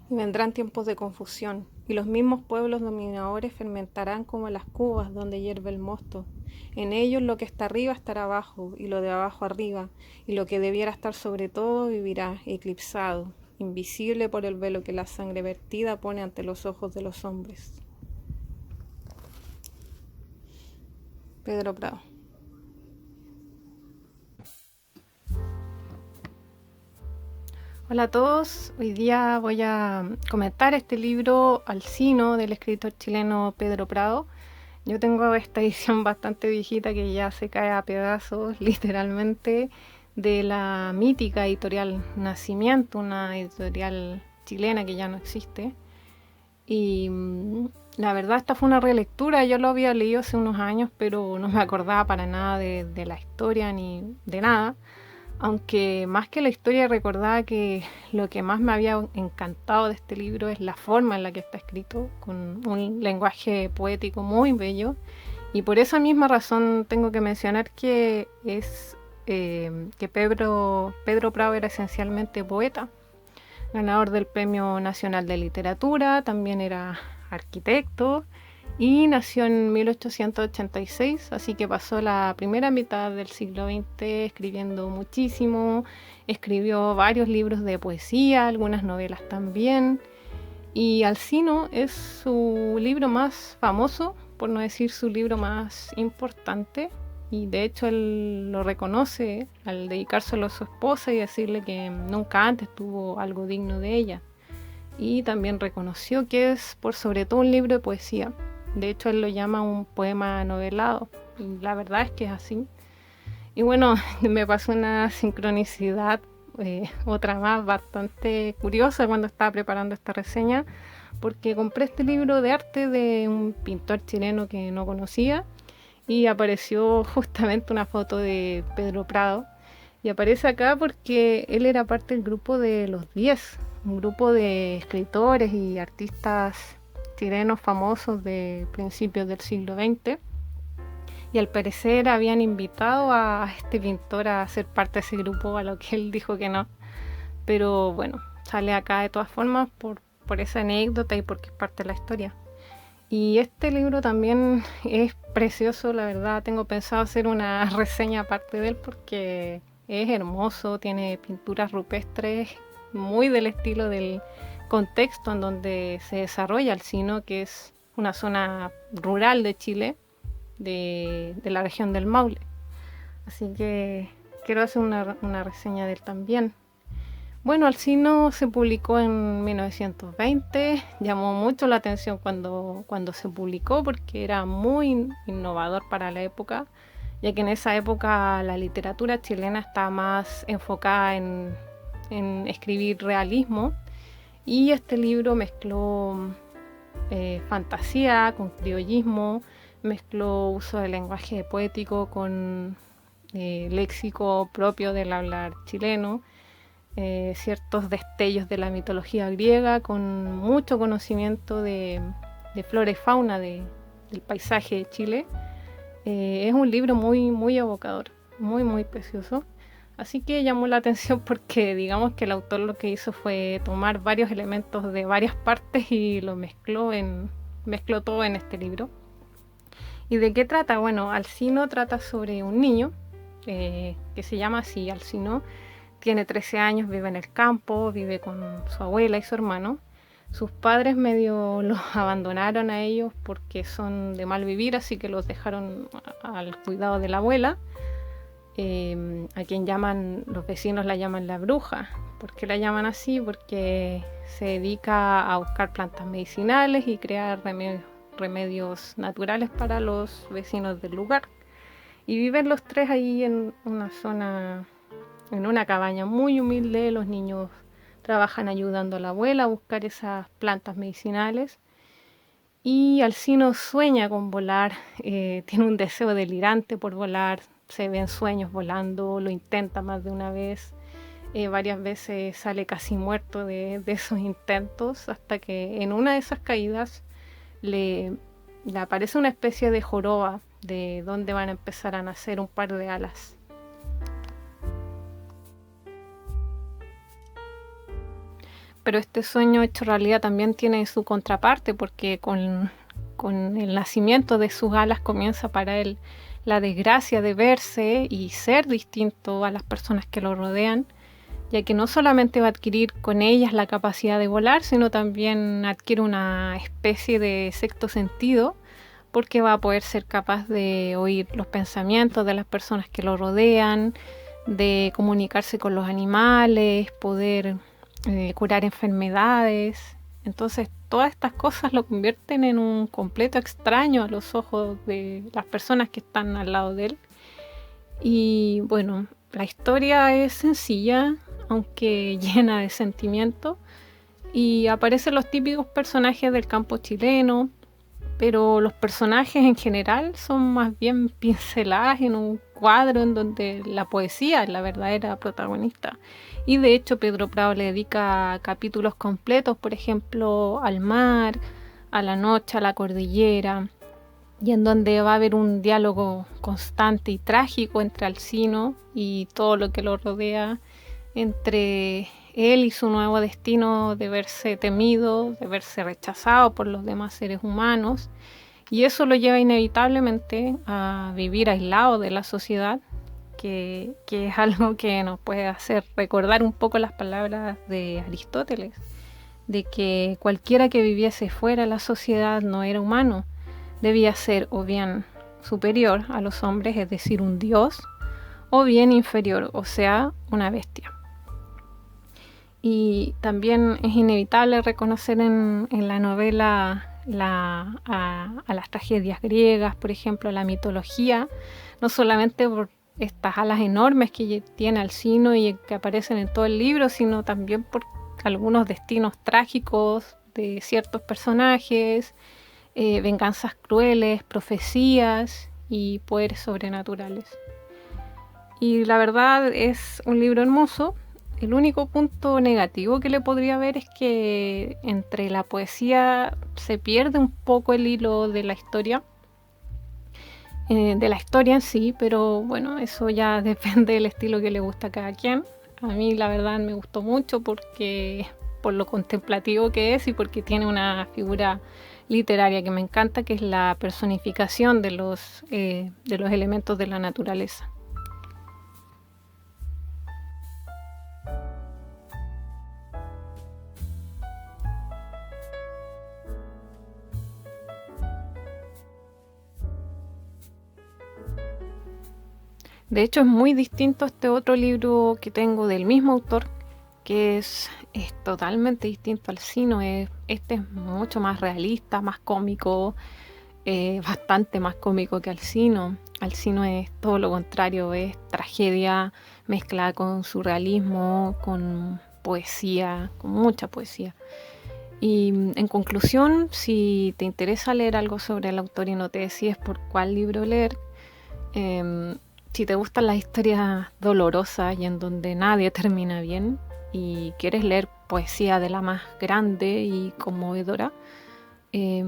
Y vendrán tiempos de confusión, y los mismos pueblos dominadores fermentarán como las cubas donde hierve el mosto. En ellos lo que está arriba estará abajo, y lo de abajo arriba, y lo que debiera estar sobre todo vivirá eclipsado, invisible por el velo que la sangre vertida pone ante los ojos de los hombres. Pedro Prado. Hola a todos, hoy día voy a comentar este libro Alcino del escritor chileno Pedro Prado. Yo tengo esta edición bastante viejita que ya se cae a pedazos, literalmente, de la mítica editorial Nacimiento, una editorial chilena que ya no existe. Y la verdad esta fue una relectura, yo lo había leído hace unos años, pero no me acordaba para nada de la historia ni de nada. Aunque más que la historia recordaba que lo que más me había encantado de este libro es la forma en la que está escrito, con un lenguaje poético muy bello. Y por esa misma razón tengo que mencionar que que Pedro Prado era esencialmente poeta, ganador del Premio Nacional de Literatura, también era arquitecto y nació en 1886, así que pasó la primera mitad del siglo XX escribiendo muchísimo, escribió varios libros de poesía, algunas novelas también, y Alcino es su libro más famoso, por no decir su libro más importante, y de hecho él lo reconoce al dedicárselo a su esposa y decirle que nunca antes tuvo algo digno de ella. Y también reconoció que es por sobre todo un libro de poesía. De hecho, él lo llama un poema novelado. Y la verdad es que es así. Y bueno, me pasó una sincronicidad, otra más, bastante curiosa cuando estaba preparando esta reseña, porque compré este libro de arte de un pintor chileno que no conocía y apareció justamente una foto de Pedro Prado. Y aparece acá porque él era parte del grupo de Los 10, un grupo de escritores y artistas chilenos famosos de principios del siglo XX. Y al parecer habían invitado a este pintor a ser parte de ese grupo, a lo que él dijo que no. Pero bueno, sale acá de todas formas por esa anécdota y porque es parte de la historia. Y este libro también es precioso, la verdad. Tengo pensado hacer una reseña aparte de él porque es hermoso, tiene pinturas rupestres muy del estilo del contexto en donde se desarrolla Alcino, que es una zona rural de Chile, de la región del Maule. Así que quiero hacer una reseña de él también. Bueno, Alcino se publicó en 1920, llamó mucho la atención cuando se publicó porque era muy innovador para la época, ya que en esa época la literatura chilena estaba más enfocada en escribir realismo y este libro mezcló fantasía con criollismo, mezcló uso del lenguaje poético con léxico propio del hablar chileno, ciertos destellos de la mitología griega con mucho conocimiento de flora y fauna del paisaje de Chile. Es un libro muy evocador, muy precioso. Así que llamó la atención porque digamos que el autor lo que hizo fue tomar varios elementos de varias partes y lo mezcló todo en este libro. ¿Y de qué trata? Bueno, Alcino trata sobre un niño que se llama así, Alcino. Tiene 13 años, vive en el campo, vive con su abuela y su hermano. Sus padres medio los abandonaron a ellos porque son de mal vivir, así que los dejaron al cuidado de la abuela, a quien los vecinos la llaman la bruja. ¿Por qué la llaman así? Porque se dedica a buscar plantas medicinales y crear remedios naturales para los vecinos del lugar. Y viven los tres ahí en una zona, en una cabaña muy humilde. Los niños trabajan ayudando a la abuela a buscar esas plantas medicinales. Y Alcino sueña con volar, tiene un deseo delirante por volar, se ve en sueños volando, lo intenta más de una vez, varias veces sale casi muerto de esos intentos, hasta que en una de esas caídas le, le aparece una especie de joroba de donde van a empezar a nacer un par de alas. pero este sueño hecho realidad también tiene su contraparte, porque con el nacimiento de sus alas comienza para él la desgracia de verse y ser distinto a las personas que lo rodean, ya que no solamente va a adquirir con ellas la capacidad de volar, sino también adquiere una especie de sexto sentido, porque va a poder ser capaz de oír los pensamientos de las personas que lo rodean, de comunicarse con los animales, poder curar enfermedades. Entonces todas estas cosas lo convierten en un completo extraño a los ojos de las personas que están al lado de él. Y bueno, la historia es sencilla, aunque llena de sentimiento, y aparecen los típicos personajes del campo chileno, pero los personajes en general son más bien pinceladas en un cuadro en donde la poesía es la verdadera protagonista. Y de hecho Pedro Prado le dedica capítulos completos, por ejemplo, al mar, a la noche, a la cordillera, y en donde va a haber un diálogo constante y trágico entre Alcino y todo lo que lo rodea, entre él y su nuevo destino de verse temido, de verse rechazado por los demás seres humanos, y eso lo lleva inevitablemente a vivir aislado de la sociedad, que es algo que nos puede hacer recordar un poco las palabras de Aristóteles, de que cualquiera que viviese fuera de la sociedad no era humano, debía ser o bien superior a los hombres, es decir, un dios, o bien inferior, o sea, una bestia. Y también es inevitable reconocer en la novela a las tragedias griegas, por ejemplo, la mitología, no solamente por estas alas enormes que tiene Alcino y que aparecen en todo el libro, sino también por algunos destinos trágicos de ciertos personajes, venganzas crueles, profecías y poderes sobrenaturales. Y la verdad es un libro hermoso. El único punto negativo que le podría ver es que entre la poesía se pierde un poco el hilo de la historia en sí, pero bueno, eso ya depende del estilo que le gusta a cada quien. A mí la verdad me gustó mucho porque por lo contemplativo que es y porque tiene una figura literaria que me encanta, que es la personificación de los elementos de la naturaleza. De hecho, es muy distinto a este otro libro que tengo del mismo autor, que es totalmente distinto al Alcino. Este es mucho más realista, más cómico, bastante más cómico que Alcino. Alcino es todo lo contrario, es tragedia mezclada con surrealismo, con poesía, con mucha poesía. Y en conclusión, si te interesa leer algo sobre el autor y no te decides por cuál libro leer, si te gustan las historias dolorosas y en donde nadie termina bien y quieres leer poesía de la más grande y conmovedora, te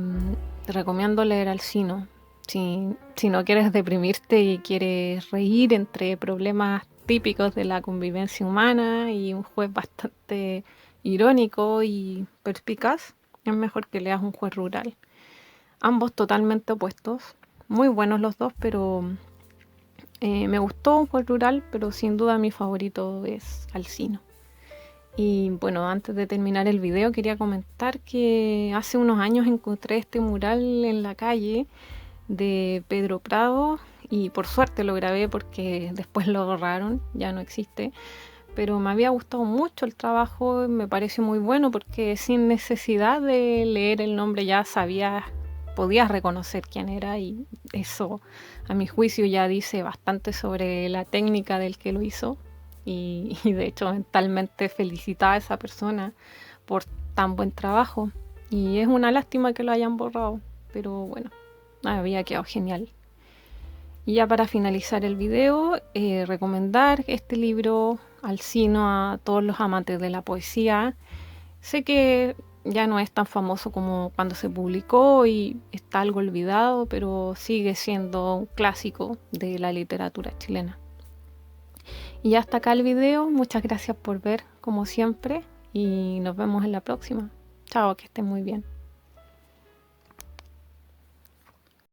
recomiendo leer Alcino. Si no quieres deprimirte y quieres reír entre problemas típicos de la convivencia humana y un juez bastante irónico y perspicaz, es mejor que leas Un juez rural. Ambos totalmente opuestos, muy buenos los dos, pero me gustó Un juez rural, pero sin duda mi favorito es Alcino. Y bueno, antes de terminar el video quería comentar que hace unos años encontré este mural en la calle de Pedro Prado y por suerte lo grabé porque después lo borraron, ya no existe, pero me había gustado mucho el trabajo, me pareció muy bueno porque sin necesidad de leer el nombre ya podías reconocer quién era, y eso a mi juicio ya dice bastante sobre la técnica del que lo hizo. Y de hecho mentalmente felicitaba a esa persona por tan buen trabajo, y es una lástima que lo hayan borrado, pero bueno, había quedado genial. Y ya para finalizar el video, recomendar este libro Alcino a todos los amantes de la poesía. Sé que ya no es tan famoso como cuando se publicó y está algo olvidado, pero sigue siendo un clásico de la literatura chilena. Y hasta acá el video, muchas gracias por ver como siempre y nos vemos en la próxima. Chao, que estén muy bien.